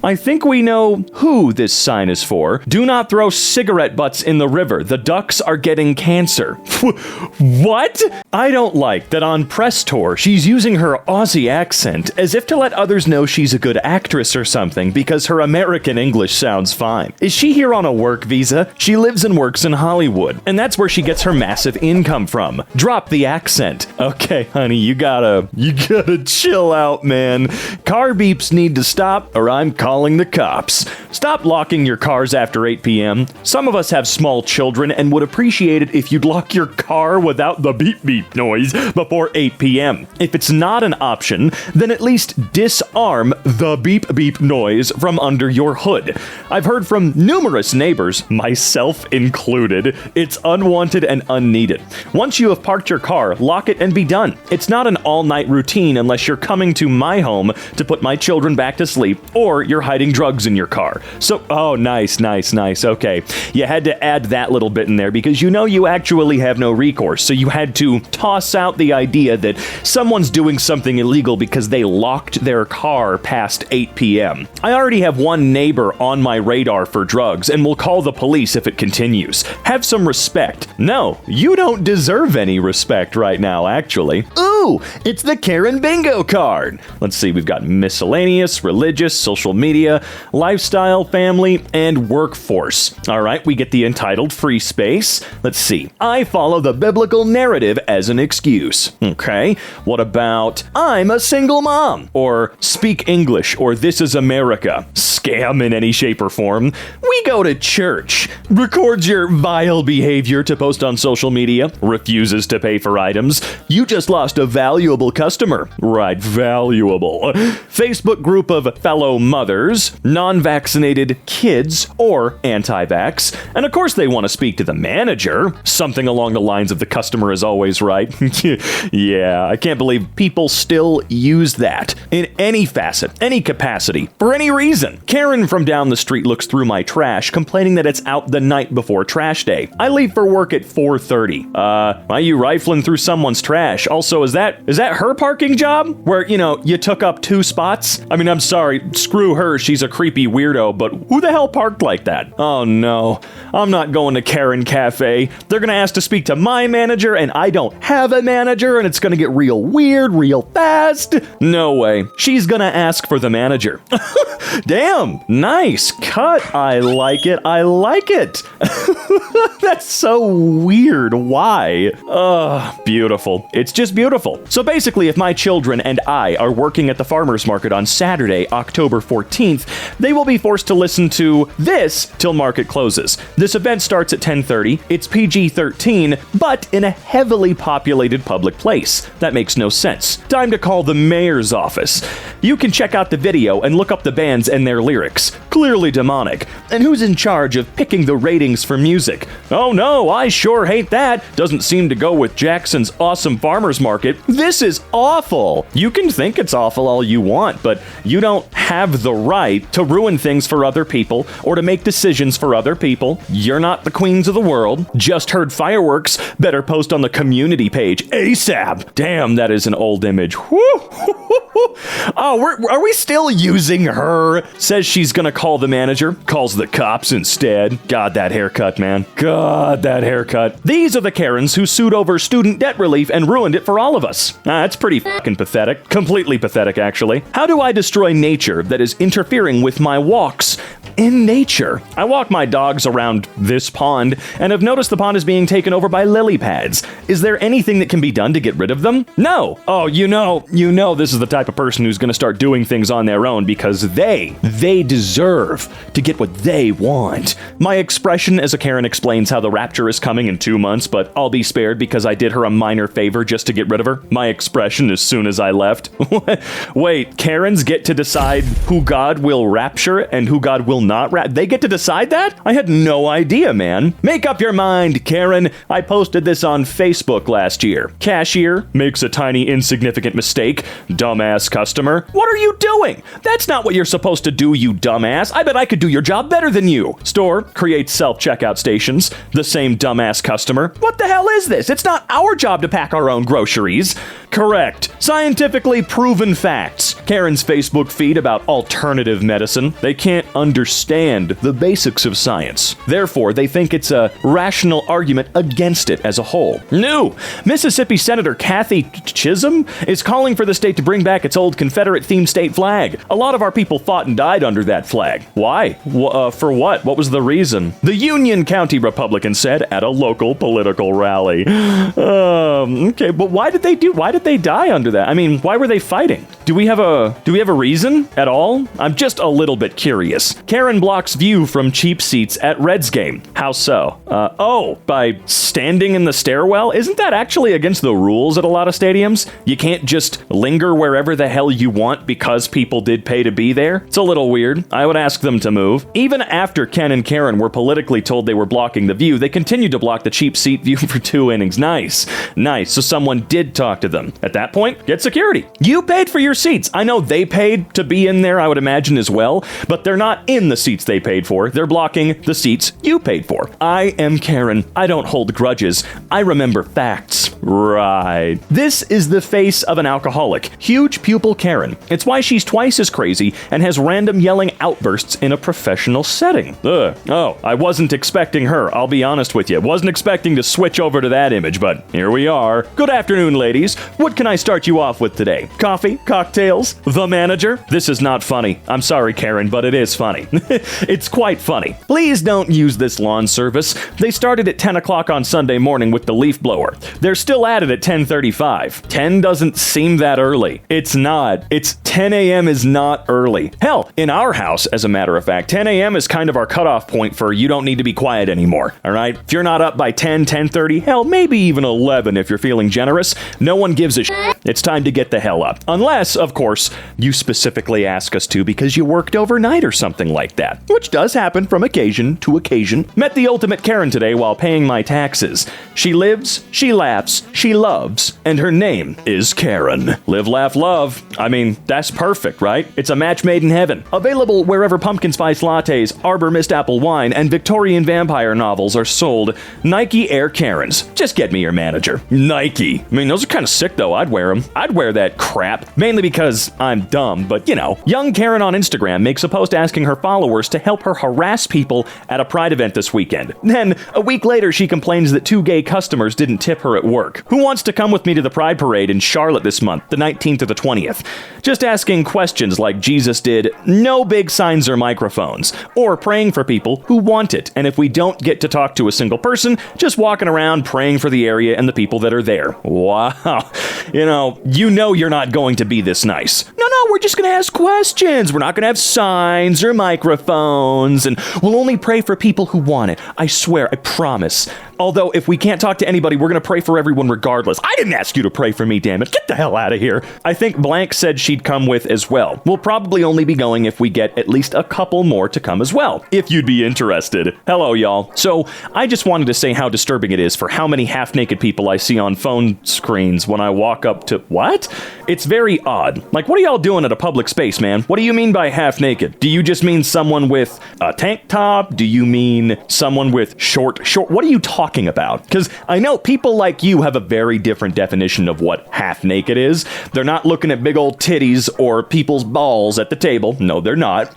I think we know who this sign is for. Do not throw cigarette butts in the river. The ducks are getting cancer. What? I don't like that on press tour she's using her Aussie accent as if to let others know she's a good actress or something because her American English sounds fine. Is she here on a work visa? She lives and works in Hollywood, and that's where she gets her massive income from. Drop the accent. Okay, honey, you gotta chill out, man. Car beeps need to stop or I'm calling the cops. Stop locking your cars after 8 p.m. Some of us have small children and would appreciate it if you'd lock your car without the beep beep noise before 8 p.m. If it's not an option, then at least disarm the beep beep noise from under your hood. I've heard from numerous neighbors, myself included, it's unwanted and unneeded. Once you have parked your car, lock it and be done. It's not an all-night routine unless you're coming to my home to put my children back to sleep or you're hiding drugs in your car. So, oh, nice. Okay. You had to add that little bit in there because you actually have no recourse. So you had to toss out the idea that someone's doing something illegal because they locked their car past 8 p.m. I already have one neighbor on my radar for drugs and will call the police if it continues. Have some respect. No, you don't deserve any respect right now, actually. Ooh, it's the Karen Bingo card. Let's see, we've got miscellaneous, religious, social media, lifestyle, family, and workforce. All right, we get the entitled free space. Let's see. I follow the biblical narrative as an excuse. Okay, what about I'm a single mom? Or speak English, or this is America. Scam in any shape or form. We go to church. Records your vile behavior to post on social media. Refuses to pay for items. You just lost a valuable customer. Right, valuable. Facebook group of fellow mothers, non-vaccinated kids, or anti-vax. And of course they want to speak to the manager. Something along the lines of the customer is always right. Yeah, I can't believe people still use that in any facet, any capacity, for any reason. Karen from down the street looks through my trash, complaining that it's out the night before trash day. I leave for work at 4:30. Why are you rifling through someone's trash? Also, is that her parking job? Where, you took up 2 spots? I mean, I'm sorry, screw her, she's a creepy weirdo, but who the hell parked like that? Oh no, I'm not going to Karen Cafe. They're gonna ask to speak to my manager, and I don't have a manager, and it's gonna get real weird real fast. No way. She's gonna ask for the manager. Damn, nice cut. I like it. That's so weird. Why? Beautiful. It's just beautiful. So basically, if my children and I are working at the farmer's market on Saturday, October 14th, they will be forced to listen to this till market closes. This event starts at 10:30. It's PG-13, but in a heavily populated public place. That makes no sense. Time to call the mayor's office. You can check out the video and look up the bands and their lyrics. Clearly demonic. And who's in charge of picking the ratings for music? Oh no, I sure hate that. Doesn't seem to go with Jackson's awesome farmer's market. This is awful. You can think it's awful all you want, but you don't have the right to ruin things for other people or to make decisions for other people. You're not the queens of the world. Just heard fireworks. Better post on the community page ASAP. Damn, that is an old image. Oh, are we still using her? Says she's gonna call the manager. Calls the cops instead. God, that haircut, man. God, that haircut. These are the Karens who sued over student debt relief and ruined it for all of us. That's pretty fucking pathetic. Completely pathetic, actually. How do I destroy nature that is interfering with my walks in nature? I walk my dogs around this pond and have noticed the pond is being taken over by lily pads. Is there anything that can be done to get rid of them? No. Oh, you know this is the type of person who's going to start doing things on their own because they deserve to get what they want. My expression as a Karen explains how the rapture is coming in 2 months, but I'll be spared because I did her a minor favor just to get rid of her. My expression as soon as I left. Wait, Karens get to decide who God will rapture and who God will not rapture? They get to decide that? I had no idea, man. Make up your mind, Karen. I posted this on Facebook last year. Cashier makes a tiny insignificant mistake. Dumbass customer. What are you doing? That's not what you're supposed to do, you dumbass. I bet I could do your job better than you. Store creates self-checkout stations. The same dumbass customer. What the hell is this? It's not our job to pack our own groceries. Correct. Scientifically proven facts. Karen's Facebook feed about alternative medicine. They can't understand the basics of science. Therefore, they think it's a rational argument against it as a whole. New. Mississippi Senator Kathy Chisholm is calling for the state to bring back its old Confederate-themed state flag. A lot of our people fought and died under that flag. Why? For what? What was the reason? The Union County Republican said at a local political rally. Okay, but why did they die under that? I mean, why were they fighting? Do we have a reason at all? I'm just a little bit curious. Karen blocks view from cheap seats at Reds game. How so? By standing in the stairwell? Isn't that actually against the rules at a lot of stadiums? You can't just linger wherever the hell you want because people did pay to be there? It's a little weird. I would ask them to move. Even after Ken and Karen were politically told they were blocking the view, they continued to block the cheap seat view for 2 innings. Nice. So someone did talk to them. At that point, get security. You paid for your seats. I know they paid to be in there, I would imagine as well, but they're not in the seats they paid for. They're blocking the seats you paid for. I am Karen. I don't hold grudges. I remember facts. Right. This is the face of an alcoholic. Huge pupil Karen. It's why she's twice as crazy and has random yelling outbursts in a professional setting. Oh, I wasn't expecting her. I'll be honest with you. Wasn't expecting to switch over to that image, but here we are. Good afternoon, ladies. What can I start you off with today? Coffee? Cocktails? The manager? This is not funny. I'm sorry, Karen, but it is funny. It's quite funny. Please don't use this lawn service. They started at 10 o'clock on Sunday morning with the leaf blower. They're still at it at 10:35. 10 doesn't seem that early. It's not. It's 10 a.m. is not early. Hell, in our house, as a matter of fact, 10 a.m. is kind of our cutoff point for you don't need to be quiet anymore. All right? If you're not up by 10, 10:30, hell, maybe even 11 if you're feeling generous, no one gives a shit. It's time to get the hell up. Unless, of course, you specifically ask us to because you worked overnight or something like that, which does happen from occasion to occasion. Met the ultimate Karen today while paying my taxes. She lives, she laughs, she loves, and her name is Karen. Live, laugh, love. I mean, that's perfect, right? It's a match made in heaven. Available wherever pumpkin spice lattes, Arbor Mist apple wine, and Victorian vampire novels are sold. Nike Air Karens. Just get me your manager. Nike. I mean, those are kind of sick though. I'd wear them. I'd wear that crap. Mainly because I'm dumb, but you know. Young Karen on Instagram makes a post asking her followers to help her harass people at a Pride event this weekend. Then, a week later, she complains that 2 gay customers didn't tip her at work. Who wants to come with me to the Pride Parade in Charlotte this month, the 19th or the 20th? Just asking questions like Jesus did, no big signs or microphones, or praying for people who want it, and if we don't get to talk to a single person, just walking around praying for the area and the people that are there. Wow. You know you're not going to be this nice. No, we're just going to ask questions. We're not going to have signs or microphones, and we'll only pray for people who want it. I swear, I promise. Although, if we can't talk to anybody, we're going to pray for everyone regardless. I didn't ask you to pray for me, damn it. Get the hell out of here. I think Blank said she'd come with as well. We'll probably only be going if we get at least a couple more to come as well, if you'd be interested. Hello, y'all. So, I just wanted to say how disturbing it is for how many half-naked people I see on phone screens when I walk up to... What? It's very odd. Like, what are y'all doing at a public space, man? What do you mean by half-naked? Do you just mean someone with a tank top? Do you mean someone with short... What are you talking about? Because I know people like you have a very different definition of what half-naked is. They're not looking at big old titties or people's balls at the table. No, they're not.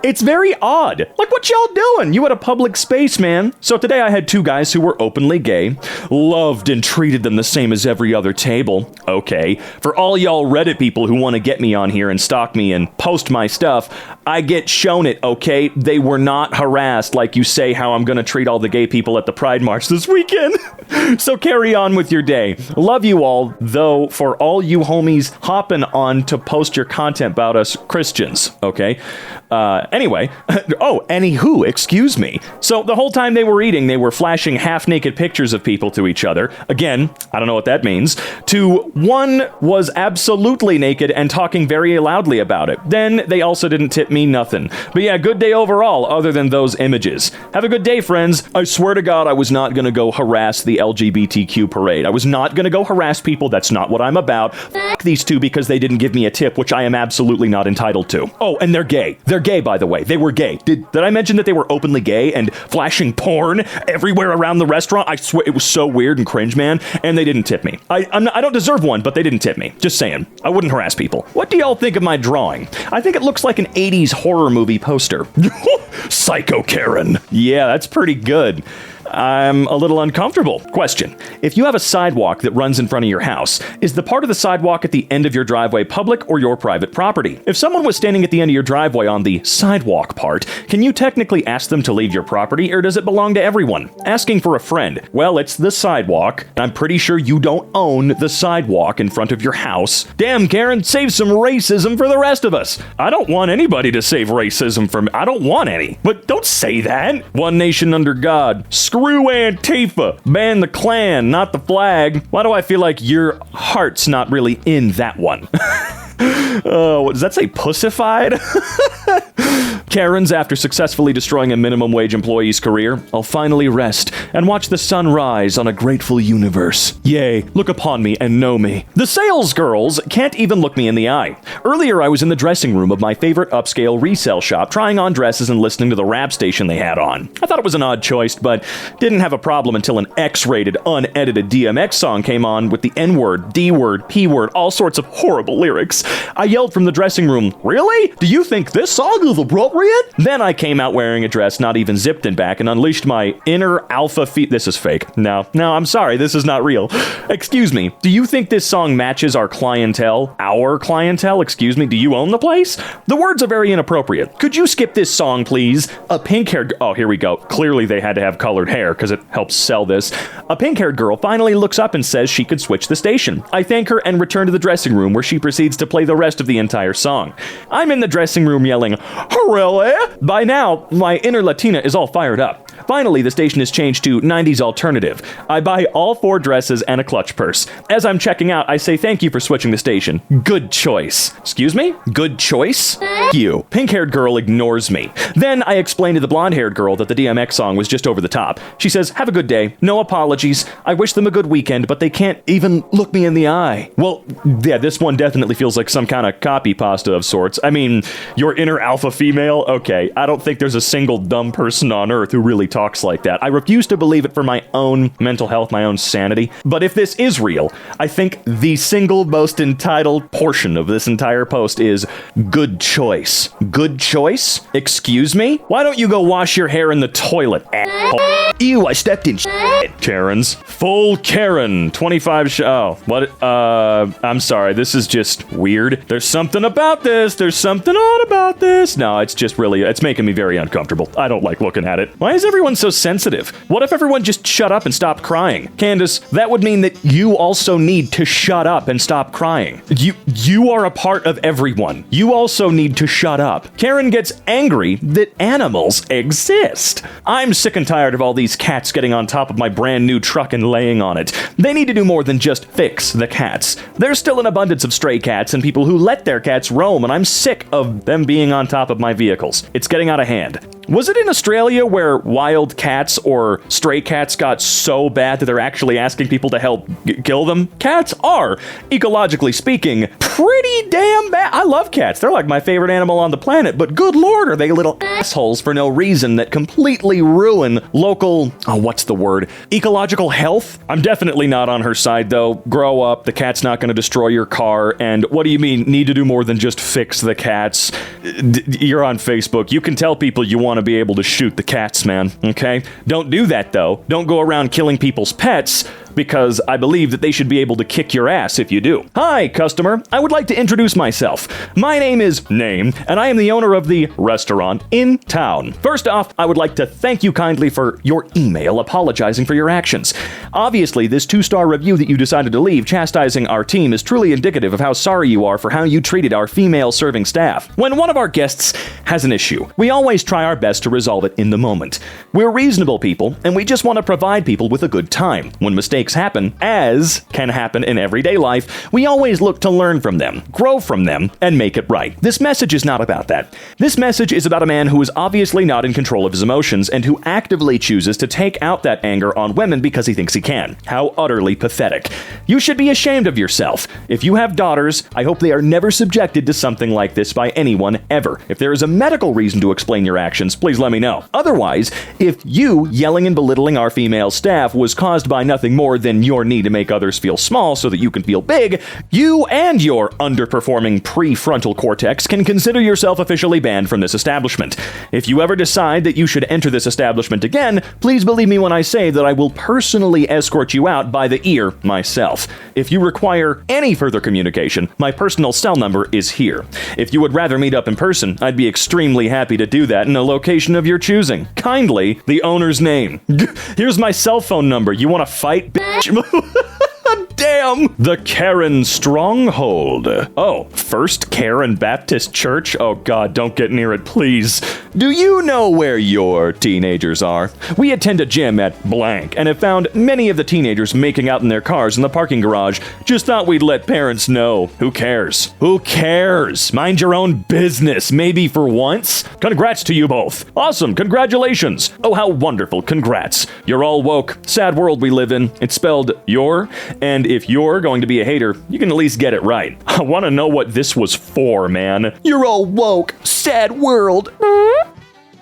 It's very odd. Like, what y'all doing? You at a public space, man. So today I had 2 guys who were openly gay. Loved and treated them the same as every other table. Okay. For all y'all Reddit people who want to get me on here and stalk me and post my stuff, I get shown it, okay? They were not harassed like you say how I'm gonna treat all the gay people at the Pride March this weekend. So carry on with your day. Love you all, though, for all you homies hopping on to post your content about us Christians, okay? Anyway, anywho, excuse me. So the whole time they were eating, they were flashing half-naked pictures of people to each other. Again, I don't know what that means. One was absolutely naked and talking very loudly about it. Then they also didn't tip me nothing. But yeah, good day overall, other than those images. Have a good day. day, friends. I swear to God, I was not going to go harass the LGBTQ parade. I was not going to go harass people. That's not what I'm about. F these two because they didn't give me a tip, which I am absolutely not entitled to. Oh, and they're gay. They're gay, by the way. They were gay. Did I mention that they were openly gay and flashing porn everywhere around the restaurant? I swear it was so weird and cringe, man. And they didn't tip me. I don't deserve one, but they didn't tip me. Just saying. I wouldn't harass people. What do y'all think of my drawing? I think it looks like an 80s horror movie poster. Psycho Karen. Yeah, that's pretty good. I'm a little uncomfortable. Question. If you have a sidewalk that runs in front of your house, is the part of the sidewalk at the end of your driveway public or your private property? If someone was standing at the end of your driveway on the sidewalk part, can you technically ask them to leave your property, or does it belong to everyone? Asking for a friend. Well, it's the sidewalk. I'm pretty sure you don't own the sidewalk in front of your house. Damn, Karen, save some racism for the rest of us. I don't want anybody to save racism from me. I don't want any. But don't say that. One nation under God. Screw Antifa. Ban the Klan, not the flag. Why do I feel like your heart's not really in that one? Oh, does that say pussified? Karens, after successfully destroying a minimum wage employee's career, I'll finally rest and watch the sun rise on a grateful universe. Yay, look upon me and know me. The sales girls can't even look me in the eye. Earlier, I was in the dressing room of my favorite upscale resale shop, trying on dresses and listening to the rap station they had on. I thought it was an odd choice, but didn't have a problem until an X-rated, unedited DMX song came on with the N-word, D-word, P-word, all sorts of horrible lyrics. I yelled from the dressing room, "Really? Do you think this song is appropriate?" Then I came out wearing a dress not even zipped in back and unleashed my inner alpha This is fake. No, I'm sorry, this is not real. Excuse me, do you think this song matches our clientele? Our clientele? Excuse me, do you own the place? The words are very inappropriate. Could you skip this song, please? A pink-haired... Oh, here we go. Clearly they had to have colored hair because it helps sell this. A pink-haired girl finally looks up and says she could switch the station. I thank her and return to the dressing room where she proceeds to play the rest of the entire song. I'm in the dressing room yelling, "Really?" By now, my inner Latina is all fired up. Finally, the station is changed to 90s alternative. I buy all 4 dresses and a clutch purse. As I'm checking out, I say thank you for switching the station. Good choice. Excuse me? Good choice? F you. Pink-haired girl ignores me. Then I explain to the blonde-haired girl that the DMX song was just over the top. She says, "Have a good day. No apologies. I wish them a good weekend, but they can't even look me in the eye." Well, yeah, this one definitely feels like some kind of copy pasta of sorts. I mean, your inner alpha female? Okay, I don't think there's a single dumb person on earth who really talks like that. I refuse to believe it for my own mental health, my own sanity. But if this is real, I think the single most entitled portion of this entire post is good choice. Good choice? Excuse me? Why don't you go wash your hair in the toilet, asshole? Ew, I stepped in shit. Karens. Full Karen. 25 Oh, what? I'm sorry. This is just weird. There's something about this. There's something odd about this. No, it's just really, it's making me very uncomfortable. I don't like looking at it. Why is everyone so sensitive? What if everyone just shut up and stopped crying? Candace, that would mean that you also need to shut up and stop crying. You are a part of everyone. You also need to shut up. Karen gets angry that animals exist. I'm sick and tired of all these cats getting on top of my brand new truck and laying on it. They need to do more than just fix the cats. There's still an abundance of stray cats and people who let their cats roam, and I'm sick of them being on top of my vehicles. It's getting out of hand. Was it in Australia where wild cats or stray cats got so bad that they're actually asking people to help kill them? Cats are, ecologically speaking, pretty damn bad. I love cats. They're like my favorite animal on the planet, but good lord, are they little assholes for no reason that completely ruin local, what's the word? Ecological health? I'm definitely not on her side, though. Grow up. The cat's not going to destroy your car. And what do you mean, need to do more than just fix the cats? You're on Facebook. You can tell people you want to be able to shoot the cats, man. Okay? Don't do that, though. Don't go around killing people's pets, because I believe that they should be able to kick your ass if you do. Hi, customer. I would like to introduce myself. My name is Name, and I am the owner of the restaurant in town. First off, I would like to thank you kindly for your email apologizing for your actions. Obviously, this 2-star review that you decided to leave chastising our team is truly indicative of how sorry you are for how you treated our female serving staff. When one of our guests has an issue, we always try our best to resolve it in the moment. We're reasonable people, and we just want to provide people with a good time. When mistakes mistakes happen, as can happen in everyday life, we always look to learn from them, grow from them, and make it right. This message is not about that. This message is about a man who is obviously not in control of his emotions and who actively chooses to take out that anger on women because he thinks he can. How utterly pathetic. You should be ashamed of yourself. If you have daughters, I hope they are never subjected to something like this by anyone ever. If there is a medical reason to explain your actions, please let me know. Otherwise, if you yelling and belittling our female staff was caused by nothing more than your need to make others feel small so that you can feel big, you and your underperforming prefrontal cortex can consider yourself officially banned from this establishment. If you ever decide that you should enter this establishment again, please believe me when I say that I will personally escort you out by the ear myself. If you require any further communication, my personal cell number is here. If you would rather meet up in person, I'd be extremely happy to do that in a location of your choosing. Kindly, the owner's name. Here's my cell phone number. You want to fight, bitch? Damn! The Karen Stronghold. Oh, First Karen Baptist Church? Oh god, don't get near it, please. Do you know where your teenagers are? We attend a gym at blank and have found many of the teenagers making out in their cars in the parking garage. Just thought we'd let parents know. Who cares? Who cares? Mind your own business, maybe for once. Congrats to you both. Awesome, congratulations. Oh, how wonderful, congrats. You're all woke. Sad world we live in. It's spelled your, and if you're going to be a hater, you can at least get it right. I want to know what this was for, man. You're all woke. Sad world.